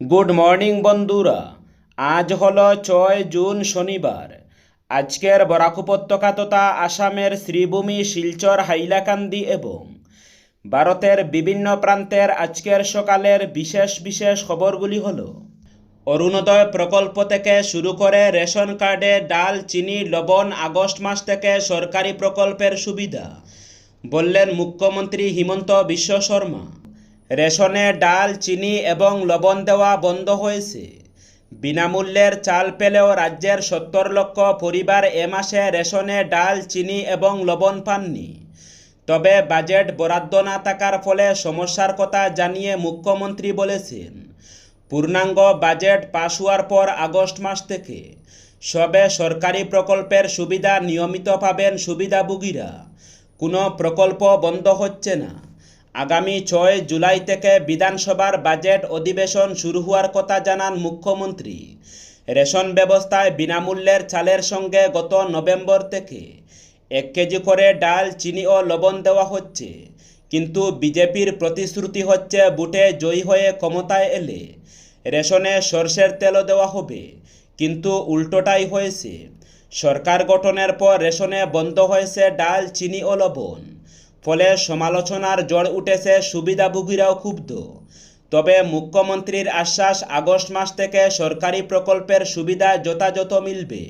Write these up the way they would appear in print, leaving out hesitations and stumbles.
Good morning বন্ধুরা। আজ হলো 6 জুন শনিবার। আজকের বরাক উপত্যকা তথা আসামের শ্রীভূমি, শিলচর, হাইলাকান্দি এবং ভারতের বিভিন্ন প্রান্তের আজকের সকালের বিশেষ বিশেষ খবরগুলি হলো: অরুণোদয় প্রকল্প থেকে শুরু করে রেশন কার্ডে ডাল, চিনি, লবণ আগস্ট মাস থেকে সরকারি প্রকল্পের সুবিধা, বললেন মুখ্যমন্ত্রী হিমন্ত বিশ্ব শর্মা। রেশনে ডাল, চিনি এবং লবণ দেওয়া বন্ধ হয়েছে। বিনামূল্যের চাল পেলেও রাজ্যের 70 লক্ষ পরিবার এ মাসে রেশনে ডাল, চিনি এবং লবণ পাননি। তবে বাজেট বরাদ্দ না থাকার ফলে সমস্যার কথা জানিয়ে মুখ্যমন্ত্রী বলেছেন, পূর্ণাঙ্গ বাজেট পাশ হওয়ার পর আগস্ট মাস থেকে সবে সরকারি প্রকল্পের সুবিধা নিয়মিত পাবেন সুবিধাভোগীরা। কোনো প্রকল্প বন্ধ হচ্ছে না। আগামী 6 জুলাই থেকে বিধানসভার বাজেট অধিবেশন শুরু হওয়ার কথা জানান মুখ্যমন্ত্রী। রেশন ব্যবস্থায় বিনামূল্যের চালের সঙ্গে গত নভেম্বর থেকে 1 কেজি করে ডাল, চিনি ও লবণ দেওয়া হচ্ছে। কিন্তু বিজেপির প্রতিশ্রুতি হচ্ছে ভোটে জয়ী হয়ে ক্ষমতায় এলে রেশনে সরষের তেলও দেওয়া হবে, কিন্তু উল্টোটাই হয়েছে। সরকার গঠনের পর রেশনে বন্ধ হয়েছে ডাল, চিনি ও লবণ। ফলে সমালোচনার ঝড় উঠেছে, সুবিধাভোগীরাও ক্ষুব্ধ। তবে মুখ্যমন্ত্রীর আশ্বাস, আগস্ট মাস থেকে সরকারি প্রকল্পের সুবিধা যথাযথ মিলবে।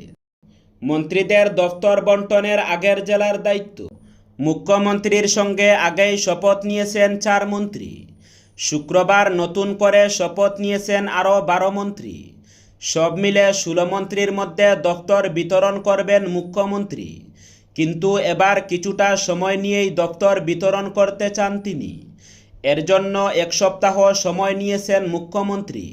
মন্ত্রীদের দফতর বণ্টনের আগের জেলার দায়িত্ব। মুখ্যমন্ত্রীর সঙ্গে আগেই শপথ নিয়েছেন 4 মন্ত্রী। শুক্রবার নতুন করে শপথ নিয়েছেন আরও 12 মন্ত্রী। সব মিলে 16 মন্ত্রীর মধ্যে দফতর বিতরণ করবেন মুখ্যমন্ত্রী। কিন্তু এবার কিছুটা সময় নিয়েই দপ্তর বিতরণ করতে চান তিনি। এর জন্য 1 সপ্তাহ সময় নিয়েছেন মুখ্যমন্ত্রী।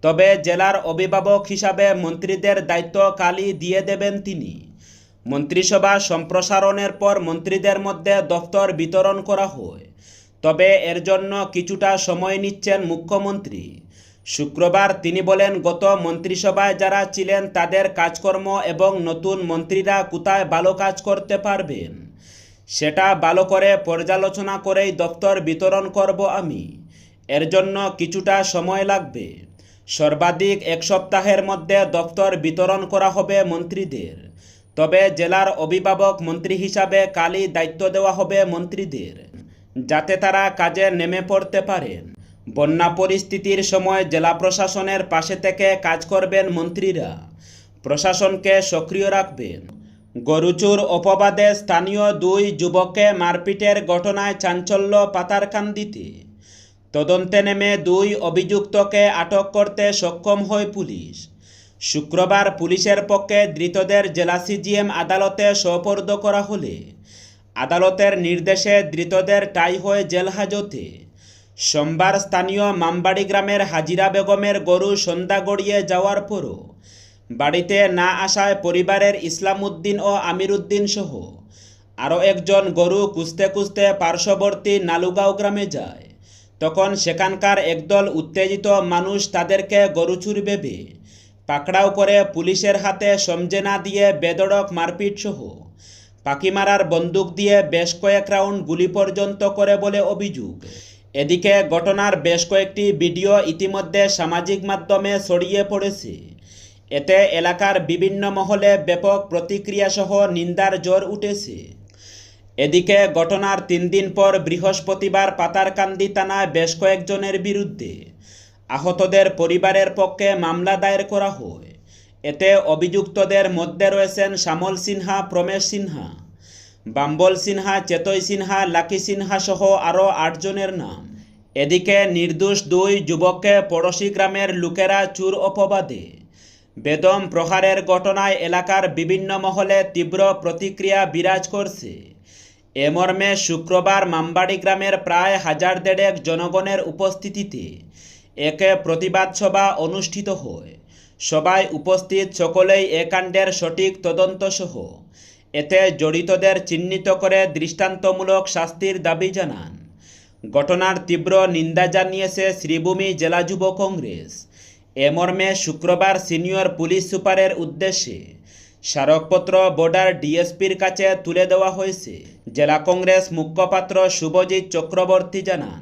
তবে জেলার অভিভাবক হিসাবে মন্ত্রীদের দায়িত্ব কালই দিয়ে দেবেন তিনি। মন্ত্রিসভা সম্প্রসারণের পর মন্ত্রীদের মধ্যে দপ্তর বিতরণ করা হয়। তবে এর জন্য কিছুটা সময় নিচ্ছেন মুখ্যমন্ত্রী। শুক্রবার তিনি বলেন, গত মন্ত্রিসভায় যারা ছিলেন তাদের কাজকর্ম এবং নতুন মন্ত্রীরা কোথায় ভালো কাজ করতে পারবেন সেটা ভালো করে পর্যালোচনা করেই দপ্তর বিতরণ করব আমি। এর জন্য কিছুটা সময় লাগবে। সর্বাধিক 1 সপ্তাহের মধ্যে দপ্তর বিতরণ করা হবে মন্ত্রীদের। তবে জেলার অভিভাবক মন্ত্রী হিসাবে কালই দায়িত্ব দেওয়া হবে মন্ত্রীদের, যাতে তারা কাজে নেমে পড়তে পারেন। বন্যা পরিস্থিতির সময় জেলা প্রশাসনের পাশে থেকে কাজ করবেন মন্ত্রীরা, প্রশাসনকে সক্রিয় রাখবেন। গরুচুর অপবাদে স্থানীয় 2 যুবককে মারপিটের ঘটনায় চাঞ্চল্য পাতারকান্দিতে। তদন্তে নেমে 2 অভিযুক্তকে আটক করতে সক্ষম হয় পুলিশ। শুক্রবার পুলিশের পক্ষে ধৃতদের জেলা সিজিএম আদালতে সোপর্দ করা হলে আদালতের নির্দেশে ধৃতদের টাই হয় জেল হাজতে। সোমবার স্থানীয় মামবাড়ি গ্রামের হাজিরা বেগমের গরু সন্ধ্যা গড়িয়ে যাওয়ার পরও বাড়িতে না আসায় পরিবারের ইসলাম উদ্দিন ও আমির উদ্দিন সহ আরও একজন গরু খুঁজতে খুঁজতে পার্শ্ববর্তী নালুগাঁও গ্রামে যায়। তখন সেখানকার একদল উত্তেজিত মানুষ তাদেরকে গরুচুর ভেবে পাকড়াও করে পুলিশের হাতে সমঝে না দিয়ে বেধড়ক মারপিট সহ পাখি মারার বন্দুক দিয়ে বেশ কয়েক রাউন্ড গুলি পর্যন্ত করে বলে অভিযোগ। এদিকে ঘটনার বেশ কয়েকটি ভিডিও ইতিমধ্যে সামাজিক মাধ্যমে ছড়িয়ে পড়েছে। এতে এলাকার বিভিন্ন মহলে ব্যাপক প্রতিক্রিয়া সহ নিন্দার ঝড় উঠেছে। এদিকে ঘটনার 3 দিন পর বৃহস্পতিবার পাতারকান্দি থানায় বেশ কয়েকজনের বিরুদ্ধে আহতদের পরিবারের পক্ষে মামলা দায়ের করা হয়। এতে অভিযুক্তদের মধ্যে রয়েছেন শ্যামল সিনহা, প্রমেশ সিনহা, বাম্বল সিনহা, চেতই সিনহা, লাকি সিনহা সহ আরও 8 জনের নাম। এদিকে নির্দোষ 2 যুবককে পড়শি গ্রামের লোকেরা চুর অপবাদে বেদম প্রহারের ঘটনায় এলাকার বিভিন্ন মহলে তীব্র প্রতিক্রিয়া বিরাজ করছে। এ মর্মে শুক্রবার মামবাড়ি গ্রামের প্রায় 1000 জনগণের উপস্থিতিতে এক প্রতিবাদ সভা অনুষ্ঠিত হয়। সভায় উপস্থিত সকলেই এ কাণ্ডের সঠিক তদন্ত সহ এতে জড়িতদের চিহ্নিত করে দৃষ্টান্তমূলক শাস্তির দাবি জানান। ঘটনার তীব্র নিন্দা জানিয়েছে শ্রীভূমি জেলা যুব কংগ্রেস। এ মর্মে শুক্রবার সিনিয়র পুলিশ সুপারের উদ্দেশ্যে স্মারকপত্র বর্ডার ডিএসপির কাছে তুলে দেওয়া হয়েছে। জেলা কংগ্রেস মুখপাত্র শুভজিৎ চক্রবর্তী জানান,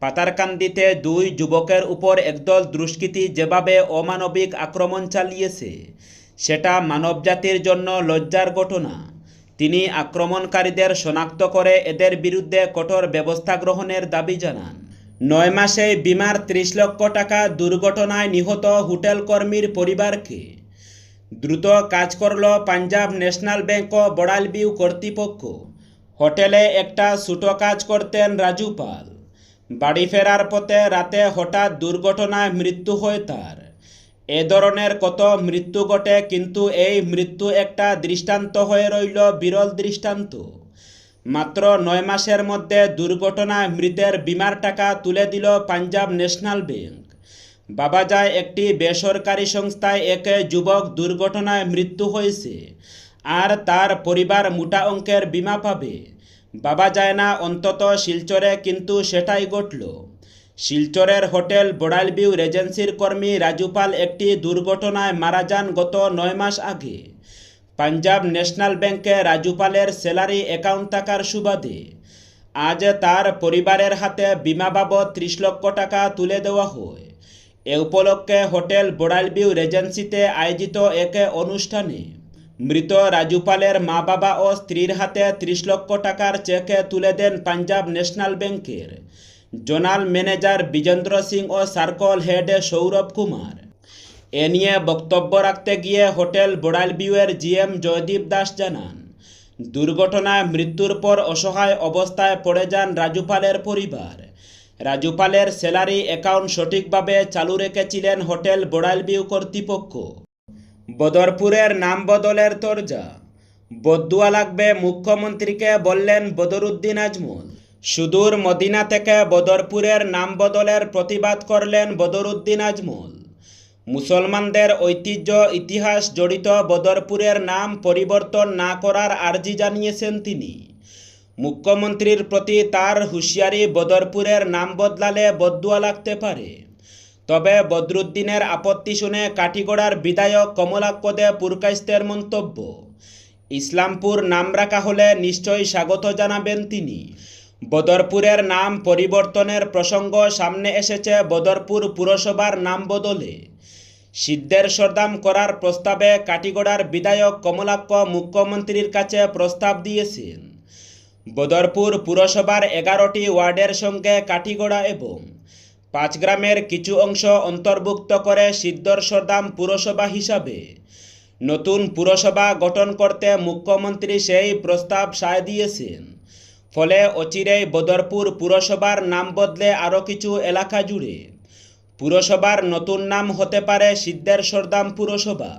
পাতারকান্দিতে দুই যুবকের উপর একদল দুষ্কৃতী যেভাবে অমানবিক আক্রমণ চালিয়েছে সেটা মানবজাতির জন্য লজ্জার ঘটনা। তিনি আক্রমণকারীদের শনাক্ত করে এদের বিরুদ্ধে কঠোর ব্যবস্থা গ্রহণের দাবি জানান। 9 মাসেই বিমার 30 লক্ষ টাকা দুর্ঘটনায় নিহত হোটেল কর্মীর পরিবারকে দ্রুত কাজ করল পাঞ্জাব ন্যাশনাল ব্যাংক ও বড়াইলভিউ কর্তৃপক্ষ। হোটেলে একটা ছোটো কাজ করতেন রাজু পাল। বাড়ি ফেরার পথে রাতে হঠাৎ দুর্ঘটনায় মৃত্যু হয় তার। এ ধরনের কত মৃত্যু ঘটে, কিন্তু এই মৃত্যু একটা দৃষ্টান্ত হয়ে রইল, বিরল দৃষ্টান্ত। মাত্র 9 মাসের মধ্যে দুর্ঘটনায় মৃতের বিমার টাকা তুলে দিল পাঞ্জাব ন্যাশনাল ব্যাংক। বাবা যায় একটি বেসরকারি সংস্থায় এক যুবক দুর্ঘটনায় মৃত্যু হয়েছে আর তার পরিবার মোটা অঙ্কের বিমা পাবে। বাবা যায় না অন্তত শিলচরে, কিন্তু সেটাই ঘটল। শিলচরের হোটেল বড়াইলভিউ রেজেন্সির কর্মী রাজু পাল একটি দুর্ঘটনায় মারা যান গত 9 মাস আগে। পাঞ্জাব ন্যাশনাল ব্যাংকে রাজু পালের স্যালারি অ্যাকাউন্ট থাকার সুবাদে আজ তার পরিবারের হাতে বিমা বাবদ 30 লক্ষ টাকা তুলে দেওয়া হয়। এ উপলক্ষে হোটেল বড়াইলভিউ রেজেন্সিতে আয়োজিত এক অনুষ্ঠানে মৃত রাজু পালের মা বাবা ও স্ত্রীর হাতে 30 লক্ষ টাকার চেক তুলে দেন পাঞ্জাব ন্যাশনাল ব্যাংকের জোনাল ম্যানেজার বিজেন্দ্র সিং ও সার্কল হেড সৌরভ কুমার। এ নিয়ে বক্তব্য রাখতে গিয়ে হোটেল বড়াইলভিউয়ের জিএম জয়দীপ দাস জানান, দুর্ঘটনায় মৃত্যুর পর অসহায় অবস্থায় পড়ে যান রাজু পালের পরিবার। রাজু পালের স্যালারি অ্যাকাউন্ট সঠিকভাবে চালু রেখেছিলেন হোটেল বড়াইলভিউ কর্তৃপক্ষ। বদরপুরের নাম বদলের তরজা, বদদুয়া লাগবে মুখ্যমন্ত্রীকে বললেন বদরুদ্দিন আজমল। সুদূর মদিনা থেকে বদরপুরের নাম বদলের প্রতিবাদ করলেন বদরুদ্দিন আজমল। মুসলমানদের ঐতিহ্য ইতিহাস জড়িত বদরপুরের নাম পরিবর্তন না করার আর্জি জানিয়েছেন তিনি। মুখ্যমন্ত্রীর প্রতি তার হুঁশিয়ারি, বদরপুরের নাম বদলালে বদদুয়া লাগতে পারে। তবে বদরুদ্দিনের আপত্তি শুনে কাঠিগড়ার বিধায়ক কমলাক্ষ দে পুরকাইস্তের মন্তব্য, ইসলামপুর নাম রাখা হলে নিশ্চয়ই স্বাগত জানাবেন তিনি। বদরপুরের নাম পরিবর্তনের প্রসঙ্গ সামনে এসেছে বদরপুর পুরসভার নাম বদলে সিদ্ধের সরদাম করার প্রস্তাবে কাঠিগড়ার বিধায়ক কমলাক্ষ মুখ্যমন্ত্রীর কাছে প্রস্তাব দিয়েছেন। বদরপুর পুরসভার 11টি ওয়ার্ডের সঙ্গে কাঠিগড়া এবং 5 গ্রামের কিছু অংশ অন্তর্ভুক্ত করে সিদ্ধর সরদাম পুরসভা হিসাবে নতুন পুরসভা গঠন করতে মুখ্যমন্ত্রী সেই প্রস্তাব সায় দিয়েছেন। ফলে অচিরেই বদরপুর পুরসভার নাম বদলে আরও কিছু এলাকা জুড়ে পুরসভার নতুন নাম হতে পারে সিদ্ধের সরদাম পুরসভা।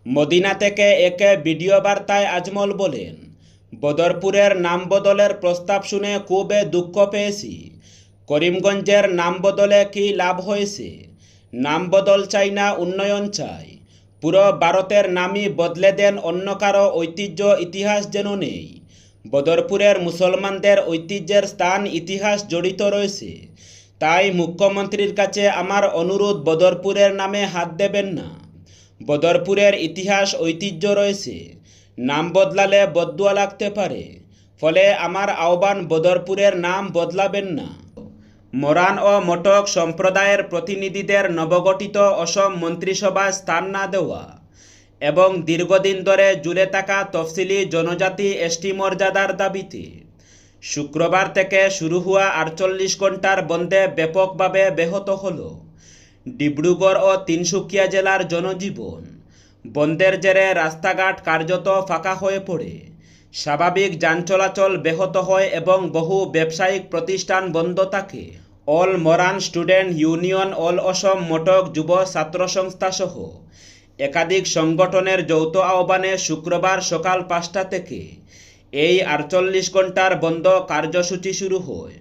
মদিনা থেকে এক ভিডিও বার্তায় আজমল বলেন, বদরপুরের নাম বদলের প্রস্তাব শুনে খুব দুঃখ পেয়েছি। করিমগঞ্জের নাম বদলে কি লাভ হয়েছে? নাম বদল চাই না, উন্নয়ন চাই। পুরো ভারতের নামই বদলে দেন, অন্য কারো ঐতিহ্য ইতিহাস যেন নেই। বদরপুরের মুসলমানদের ঐতিহ্যের স্থান ইতিহাস জড়িত রয়েছে। তাই মুখ্যমন্ত্রীর কাছে আমার অনুরোধ, বদরপুরের নামে হাত দেবেন না। বদরপুরের ইতিহাস ঐতিহ্য রয়েছে, নাম বদলালে বদদুয়া লাগতে পারে। ফলে আমার আহ্বান, বদরপুরের নাম বদলাবেন না। মরান ও মটক সম্প্রদায়ের প্রতিনিধিদের নবগঠিত অসম মন্ত্রিসভায় স্থান না দেওয়া এবং দীর্ঘদিন ধরে ঝুলে থাকা তফসিলি জনজাতি এসটি মর্যাদার দাবিতে শুক্রবার থেকে শুরু হওয়া 48 ঘণ্টার বন্ধে ব্যাপকভাবে ব্যাহত হল ডিব্রুগড় ও তিনসুকিয়া জেলার জনজীবন। বন্ধের জেরে রাস্তাঘাট কার্যত ফাঁকা হয়ে পড়ে, স্বাভাবিক যান চলাচল ব্যাহত হয় এবং বহু ব্যবসায়িক প্রতিষ্ঠান বন্ধ থাকে। All Moran student union, all Asom Matak Yuva Chhatra সংস্থা সহ একাধিক সংগঠনের যৌথ আহ্বানে শুক্রবার সকাল 5টা থেকে এই 48 ঘণ্টার বন্ধ কার্যসূচি শুরু হয়।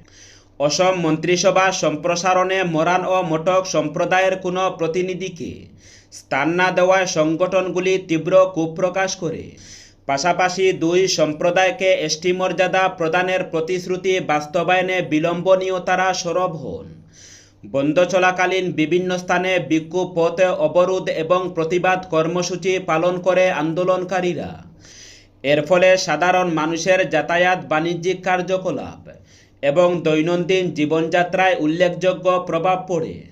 অসম মন্ত্রিসভা সম্প্রসারণে মরান ও মটক সম্প্রদায়ের কোনো প্রতিনিধিকে স্থান না দেওয়ায় সংগঠনগুলি তীব্র ক্ষোভ প্রকাশ করে। পাশাপাশি দুই সম্প্রদায়কে এসটি মর্যাদা প্রদানের প্রতিশ্রুতি বাস্তবায়নে বিলম্ব নিয়েও তারা সরব হন। বন্ধ চলাকালীন বিভিন্ন স্থানে বিক্ষোভ পথ অবরোধ এবং প্রতিবাদ কর্মসূচি পালন করে আন্দোলনকারীরা। এর ফলে সাধারণ মানুষের যাতায়াত, বাণিজ্যিক কার্যকলাপ এবং দৈনন্দিন জীবনযাত্রায় উল্লেখযোগ্য প্রভাব পড়ে।